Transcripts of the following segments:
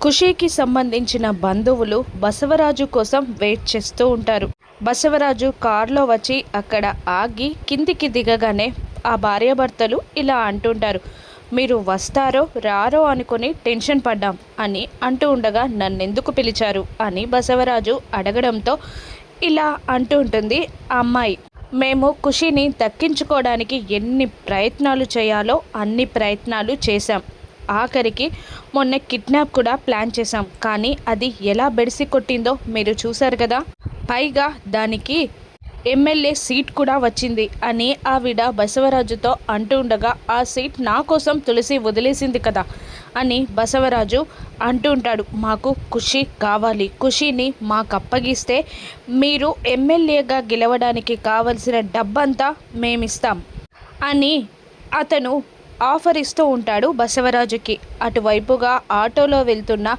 ఖుషీకి సంబంధించిన బంధువులు బసవరాజు కోసం వెయిట్ చేస్తూ ఉంటారు. బసవరాజు కారులో వచ్చి అక్కడ ఆగి కిందికి దిగగానే ఆ భార్యాభర్తలు ఇలా అంటుంటారు, మీరు వస్తారో రారో అనుకుని టెన్షన్ పడ్డాం అని అంటూ ఉండగా నన్నెందుకు పిలిచారు అని బసవరాజు అడగడంతో ఇలా అంటూ ఉంటుంది ఆ అమ్మాయి. మేము ఖుషీని దక్కించుకోవడానికి ఎన్ని ప్రయత్నాలు చేయాలో అన్ని ప్రయత్నాలు చేశాం. ఆఖరికి మొన్న కిడ్నాప్ కూడా ప్లాన్ చేశాం. కానీ అది ఎలా బెడిసి కొట్టిందో మీరు చూశారు కదా. పైగా దానికి ఎమ్మెల్యే సీట్ కూడా వచ్చింది అని ఆవిడ బసవరాజుతో అంటూ ఉండగా, ఆ సీట్ నా కోసం తులసి వదిలేసింది కదా అని బసవరాజు అంటూ ఉంటాడు. మాకు ఖుషి కావాలి, ఖుషిని మాకు అప్పగిస్తే మీరు ఎమ్మెల్యేగా గెలవడానికి కావలసిన డబ్బంతా మేమిస్తాం అని అతను ఆఫర్ ఇస్తూ ఉంటాడు బసవరాజుకి. అటువైపుగా ఆటోలో వెళ్తున్న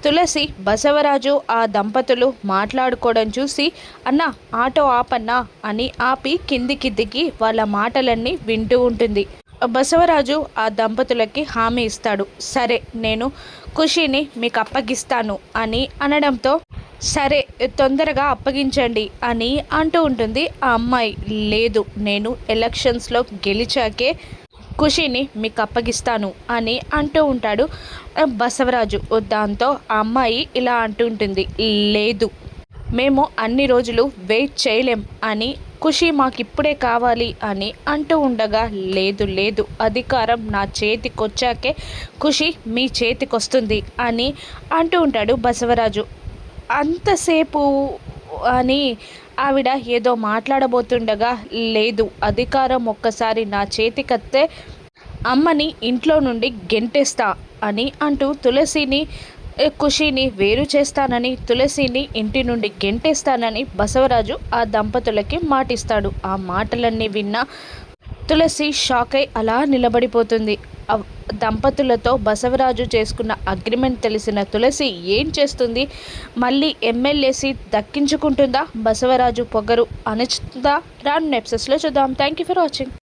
తులసి బసవరాజు ఆ దంపతులు మాట్లాడుకోవడం చూసి, అన్న ఆటో ఆపన్నా అని ఆపి కిందికి దిగి వాళ్ళ మాటలన్నీ వింటూ ఉంటుంది. బసవరాజు ఆ దంపతులకి హామీ ఇస్తాడు, సరే నేను ఖుషిని మీకు అప్పగిస్తాను అని అనడంతో, సరే తొందరగా అప్పగించండి అని అంటూ ఉంటుంది ఆ అమ్మాయి. లేదు, నేను ఎలక్షన్స్లో గెలిచాకే ఖుషిని మీకు అప్పగిస్తాను అని అంటూ ఉంటాడు బసవరాజు. దాంతో ఆ అమ్మాయి ఇలా అంటూ ఉంటుంది, లేదు మేము అన్ని రోజులు వెయిట్ చేయలేం అని, ఖుషి మాకిప్పుడే కావాలి అని అంటూ ఉండగా, లేదు లేదు అధికారం నా చేతికొచ్చాకే ఖుషి మీ చేతికొస్తుంది అని అంటూ ఉంటాడు బసవరాజు. అంతసేపు అని ఆవిడ ఏదో మాట్లాడబోతుండగా, లేదు అధికారం ఒక్కసారి నా చేతికత్తే అమ్మని ఇంట్లో నుండి గెంటేస్తా అని అంటూ తులసిని ఖుషిని వేరు చేస్తానని, తులసిని ఇంటి నుండి గెంటేస్తానని బసవరాజు ఆ దంపతులకి మాటిస్తాడు. ఆ మాటలన్నీ విన్న తులసి షాక్ అయి అలా నిలబడిపోతుంది. దంపతులతో బసవరాజు చేసుకున్న అగ్రిమెంట్ తెలిసిన తులసి ఏం చేస్తుంది? మళ్ళీ ఎమ్మెల్యే సీట్ దక్కించుకుంటుందా? బసవరాజు పొగరు అణుచుతుందా? రాను ఎపిసోడ్స్లో చూద్దాం. Thank you for watching.